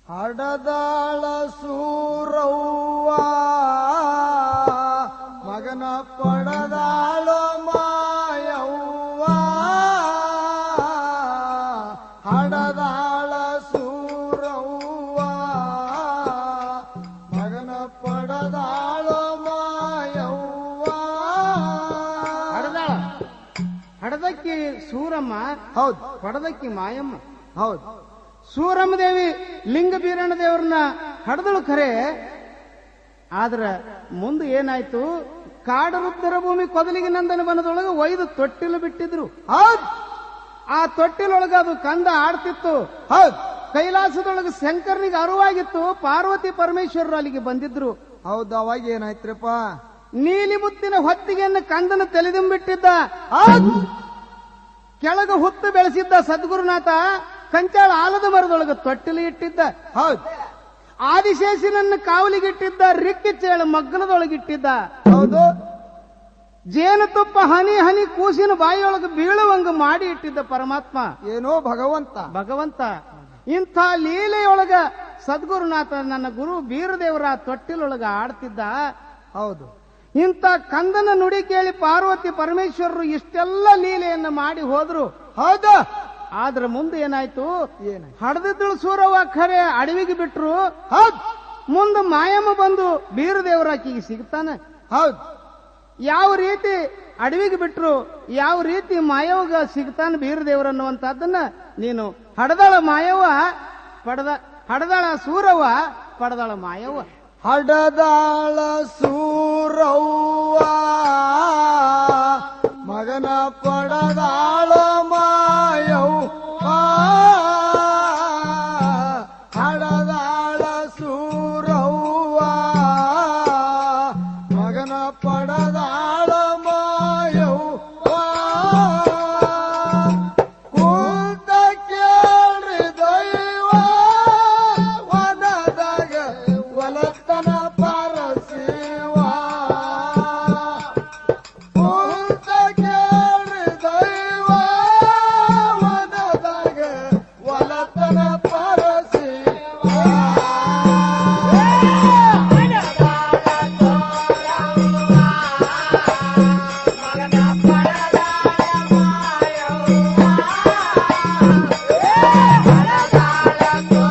ಹಡದಾಳ ಸೂರವ್ವ ಮಗನ ಪಡದಾಳ ಮಾಯವ್ವ ಹಡದಾಳ ಸೂರವ್ವ ಮಗನ ಪಡದಾಳ ಮಾಯವ್ವ ಹಡದಕ್ಕಿ ಸೂರಮ್ಮ ಹೌದು, ಪಡದಕ್ಕಿ ಮಾಯಮ್ಮ ಹೌದು. ಸೂರಮ್ಮ ದೇವಿ ಲಿಂಗ ಬೀರಣ್ಣ ದೇವ್ರನ್ನ ಹಡದಳು ಖರೆ. ಆದ್ರ ಮುಂದೆ ಏನಾಯ್ತು, ಕಾಡರುದ್ದರ ಭೂಮಿ ಕೊದಲಿಗೆ ನಂದನ ಬನದೊಳಗೆ ಒಯ್ದು ತೊಟ್ಟಿಲು ಬಿಟ್ಟಿದ್ರು. ಹೌದು, ಆ ತೊಟ್ಟಿಲೊಳಗ ಅದು ಕಂದ ಆಡ್ತಿತ್ತು. ಹೌದು, ಕೈಲಾಸದೊಳಗೆ ಶಂಕರನಿಗೆ ಅರುವಾಗಿತ್ತು. ಪಾರ್ವತಿ ಪರಮೇಶ್ವರರು ಅಲ್ಲಿಗೆ ಬಂದಿದ್ರು. ಹೌದು. ಅವಾಗ ಏನಾಯ್ತ್ರಪ್ಪ? ನೀಲಿ ಮುತ್ತಿನ ಹೊತ್ತಿಗೆಯನ್ನು ಕಂದನ ತೆಲೆದುಂಬಿಟ್ಟಿದ್ದ. ಕೆಳಗ ಹುತ್ತು ಬೆಳೆಸಿದ್ದ ಸದ್ಗುರುನಾಥ ಕಂಚಾಳ ಆಲದ ಮರದೊಳಗೆ ತೊಟ್ಟಿಲು ಇಟ್ಟಿದ್ದ. ಹೌದು. ಆದಿಶೇಷನನ್ನು ಕಾವಲಿಗಿಟ್ಟಿದ್ದ. ರಿಕ್ಕಿಚ್ಚೇಳ ಮಗ್ಗಲದೊಳಗಿಟ್ಟಿದ್ದ. ಹೌದು. ಜೇನುತುಪ್ಪ ಹನಿ ಹನಿ ಕೂಸಿನ ಬಾಯಿಯೊಳಗೆ ಬೀಳುವಂಗ ಮಾಡಿ ಇಟ್ಟಿದ್ದ ಪರಮಾತ್ಮ. ಏನೋ ಭಗವಂತ. ಇಂಥ ಲೀಲೆಯೊಳಗ ಸದ್ಗುರುನಾಥ ನನ್ನ ಗುರು ಬೀರದೇವರ ತೊಟ್ಟಿಲೊಳಗ ಆಡ್ತಿದ್ದ. ಹೌದು. ಇಂಥ ಕಂದನ ನುಡಿ ಕೇಳಿ ಪಾರ್ವತಿ ಪರಮೇಶ್ವರರು ಇಷ್ಟೆಲ್ಲ ಲೀಲೆಯನ್ನು ಮಾಡಿ ಹೋದ್ರು. ಹೌದು. ಆದ್ರೆ ಮುಂದೆ ಏನಾಯ್ತು? ಏನಾಯ್ತು? ಹಡದಿದ್ದಳು ಸೂರವ್ವ ಖರೆ ಅಡವಿಗೆ ಬಿಟ್ರು. ಹೌದು. ಮುಂದೆ ಮಾಯಮ್ಮ ಬಂದು ಬೀರದೇವರ ಆಕಿಗೆ ಸಿಗ್ತಾನೆ. ಹೌದು. ಯಾವ ರೀತಿ ಅಡವಿಗೆ ಬಿಟ್ರು, ಯಾವ ರೀತಿ ಮಾಯವ್ಗ ಸಿಗ್ತಾನೆ ಬೀರದೇವರು ಅನ್ನುವಂಥದ್ದನ್ನ ನೀನು ಹಡದಾಳ ಮಾಯವ್ವ ಹಡದಾಳ ಸೂರವ್ವ ಪಡದಾಳ ಮಾಯವ್ವ. ಹಡದಾಳ ಸೂರವ್ವ ಮಗನ ಪಡದಾಳ ಮಾಯವ್ವ ಹಡದಾಳ ಸೂರವ್ವ ಮಗನ ಪಡದಾಳ ಮಾಯವ್ವ ಕೂತ ಕೇಳ್ರಿ ದೈವ ವನದಾಗ ಒಲತನ ಪರಸಿವ ಕೂತ ಕೇಳ್ರಿ ದೈವ ವನದಾಗ ಒಲತನ ಪರಸಿವ ಹಡದಾಳ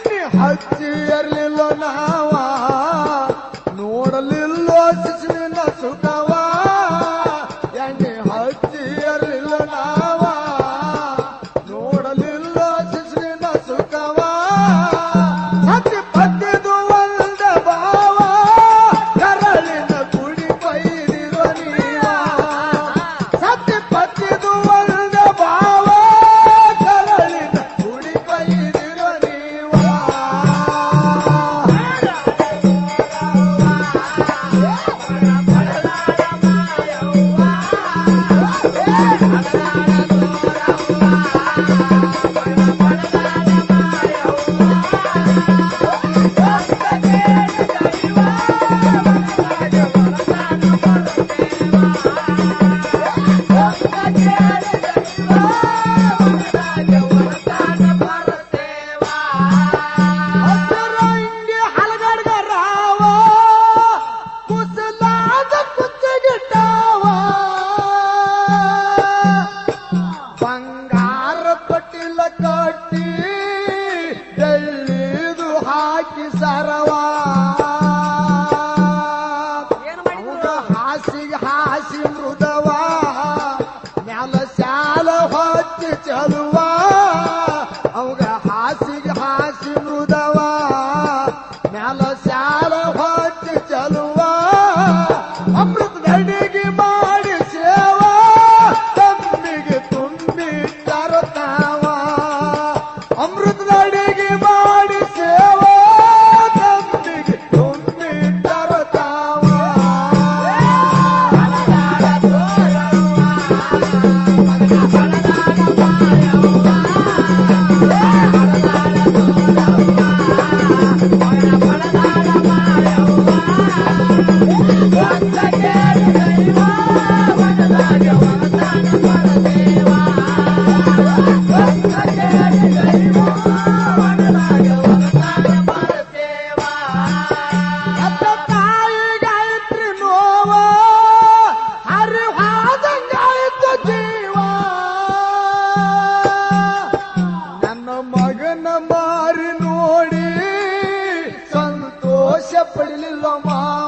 ಎಣ್ಣೆ ಹಚ್ಚಿ ಇರ್ಲಿಲ್ಲ ನಾವ ನೋಡಲಿಲ್ಲೋ ಶಿಶುವಿನ ಸುಖವ ಎಣ್ಣೆ ಹಚ್ಚಿ ಇರ್ಲಿಲ್ಲ ನಾವ ನೋಡಲಿಲ್ಲೋ ಶಿಶುವಿನ ಸುಖವ ಸತ್ಯ ಪತ್ತಿದು ಒಂದ ಭಾವ ಕರಳಿನ ಕುಡಿ ಬೈದಿರೋ ನೀವ ಸತ್ಯ ಪತ್ತಿದು ಒಂದ ಭಾವ ಕರಳಿನ ಕುಡಿ ಬೈದಿರೋ ನೀವ ಹಸರಂಗಿ ಹಲಗಡ್ಗರಾವ ಕುಸಲಾದ ಕುಚ್ಚಗಿಟ್ಟಾವ ಬಂಗಾರ ಪಟ್ಟಿಲ ಕಟ್ಟಿ ಎಳ್ಳಿದು ಹಾಕಿ ಸರವ ಅವಾಗ ಹಾಸಿಗೆ ಹಾಸಿ ಮೃದವ ಮ್ಯಾಲ ಶಾಲ ಹೊಚ್ಚಿ ಚಲುವ ಅವಾಗ ಹಾಸಿಗೆ ಹಾಸಿ ಮೃದವ ಮ್ಯಾಲ ಶಾಲ ಹೊಚ್ಚಿ ಚಲುವ ಅಮೃತ ಅಡಿಗೆ ಮಾಡಿ ಸೇವ ತಮ್ಮಿಗೆ ತುಂಬಿ ತರುತ್ತಾವ ಅಮೃತದ ಅಡಿಗೆ ಮಾಡಿ ಸೇವ ತಮ್ಮಿಗೆ ತುಂಬಿ ತರುತ್ತಾವ ಅತ್ತ ತಾಯಿಗಾಯ್ತ್ರಿ ನೋವ ಹರಿವಾದಂಗಾಯ್ತು ಜೀವ ನನ್ನ ಮಗನ ಮಾರಿ ನೋಡಿ ಸಂತೋಷ ಪಡಲಿಲ್ಲ ಮಾವ